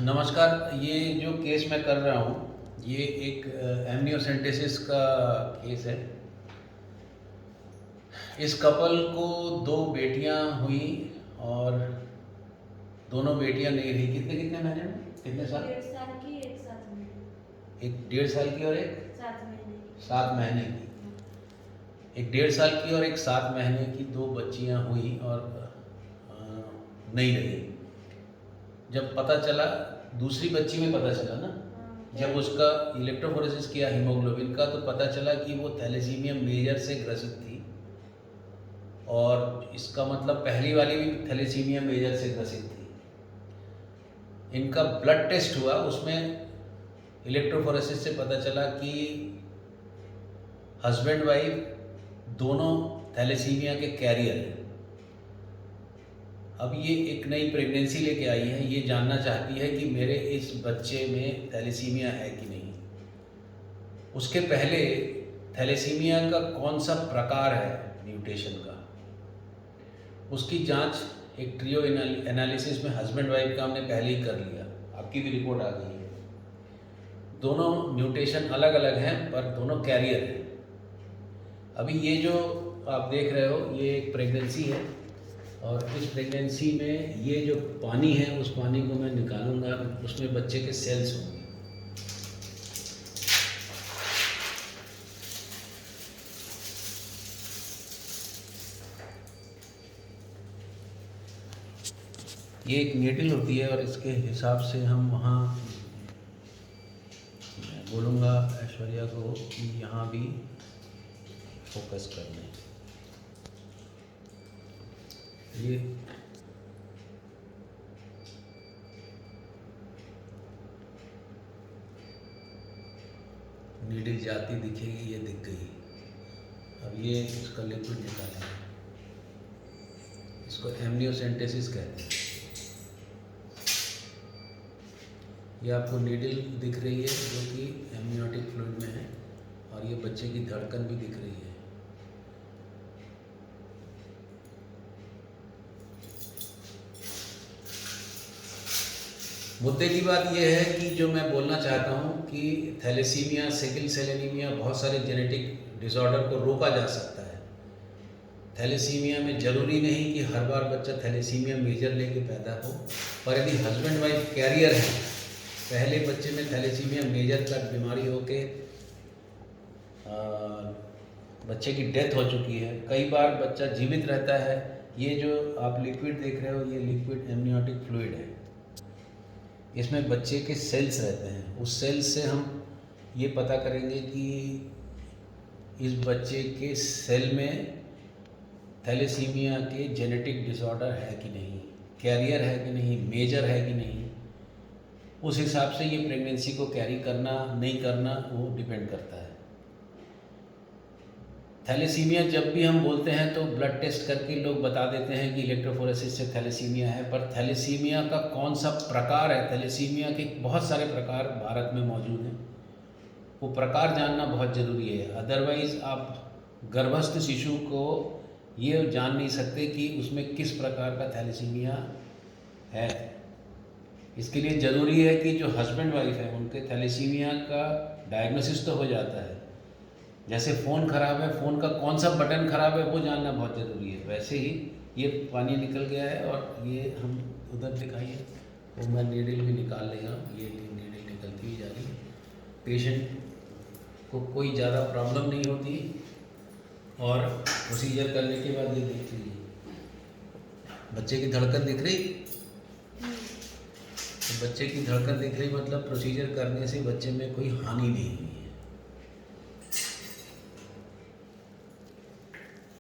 नमस्कार। ये जो केस मैं कर रहा हूँ ये एक एमनियोसेंटेसिस का केस है। इस कपल को 2 बेटियाँ हुई और दोनों बेटियाँ नहीं रही। कितने कितने महीने में, कितने साल? 1.5 साल की, एक 7 महीने। एक 1.5 साल की और एक 7 महीने की। 7 महीने की। एक 1.5 साल की और एक 7 महीने की 2 बच्चियाँ हुई और नहीं रही। जब पता चला, दूसरी बच्ची में पता चला ना, जब उसका इलेक्ट्रोफोरेसिस किया हीमोग्लोबिन का, तो पता चला कि वो थैलेसीमिया मेजर से ग्रसित थी। और इसका मतलब पहली वाली भी थैलेसीमिया मेजर से ग्रसित थी। इनका ब्लड टेस्ट हुआ, उसमें इलेक्ट्रोफोरेसिस से पता चला कि हस्बैंड वाइफ दोनों थैलेसीमिया के कैरियर हैं। अब ये एक नई प्रेगनेंसी लेके आई है, ये जानना चाहती है कि मेरे इस बच्चे में थैलेसीमिया है कि नहीं। उसके पहले थैलेसीमिया का कौन सा प्रकार है म्यूटेशन का, उसकी जांच एक ट्रियो एनालिसिस में हस्बैंड वाइफ का हमने पहले ही कर लिया। आपकी भी रिपोर्ट आ गई है। दोनों म्यूटेशन अलग अलग हैं पर दोनों कैरियर हैं। अभी ये जो आप देख रहे हो ये एक प्रेगनेंसी है और इस प्रेगनेंसी में ये जो पानी है उस पानी को मैं निकालूंगा, उसमें बच्चे के सेल्स होंगे। ये एक नीडल होती है और इसके हिसाब से हम वहाँ, मैं बोलूँगा ऐश्वर्या को कि यहाँ भी फोकस करना है। ये नीडल जाती दिखेगी, ये दिख गई। अब ये इसका लिक्विड निकालेंगे, इसको एमनियोसेंटेसिस कहते हैं। ये आपको नीडल दिख रही है जो कि एमनियोटिक फ्लूइड में है और ये बच्चे की धड़कन भी दिख रही है। मुद्दे की बात यह है कि जो मैं बोलना चाहता हूँ कि थैलेसीमिया, सिकल सेल एनीमिया, बहुत सारे जेनेटिक डिसऑर्डर को रोका जा सकता है। थैलेसीमिया में ज़रूरी नहीं कि हर बार बच्चा थैलेसीमिया मेजर लेके पैदा हो, पर यदि हस्बैंड वाइफ कैरियर है, पहले बच्चे में थैलेसीमिया मेजर तक बीमारी होके बच्चे की डेथ हो चुकी है, कई बार बच्चा जीवित रहता है। ये जो आप लिक्विड देख रहे हो ये लिक्विड एमनियोटिक फ्लूइड है। इसमें बच्चे के सेल्स रहते हैं। उस सेल्स से हम ये पता करेंगे कि इस बच्चे के सेल में थैलेसीमिया के जेनेटिक डिसऑर्डर है कि नहीं, कैरियर है कि नहीं, मेजर है कि नहीं। उस हिसाब से ये प्रेगनेंसी को कैरी करना नहीं करना वो डिपेंड करता है। थैलेसीमिया जब भी हम बोलते हैं तो ब्लड टेस्ट करके लोग बता देते हैं कि इलेक्ट्रोफोरेसिस से थैलेसीमिया है, पर थैलेसीमिया का कौन सा प्रकार है, थैलेसीमिया के बहुत सारे प्रकार भारत में मौजूद हैं, वो प्रकार जानना बहुत ज़रूरी है। अदरवाइज़ आप गर्भस्थ शिशु को ये जान नहीं सकते कि उसमें किस प्रकार का थैलेसीमिया है। इसके लिए ज़रूरी है कि जो हस्बैंड वाइफ है उनके थैलेसीमिया का डायग्नोसिस तो हो जाता है। जैसे फ़ोन ख़राब है, फ़ोन का कौन सा बटन ख़राब है वो जानना बहुत ज़रूरी है, वैसे ही ये पानी निकल गया है और ये हम उधर दिखाइए तो मैं नीडल भी निकाल लेगा। ये नीडल निकलती ही जा रही है। पेशेंट को कोई ज़्यादा प्रॉब्लम नहीं होती और प्रोसीजर करने के बाद ये देख लीजिए बच्चे की धड़कन दिख रही। तो बच्चे की धड़कन दिख रही मतलब प्रोसीजर करने से बच्चे में कोई हानि नहीं हुई।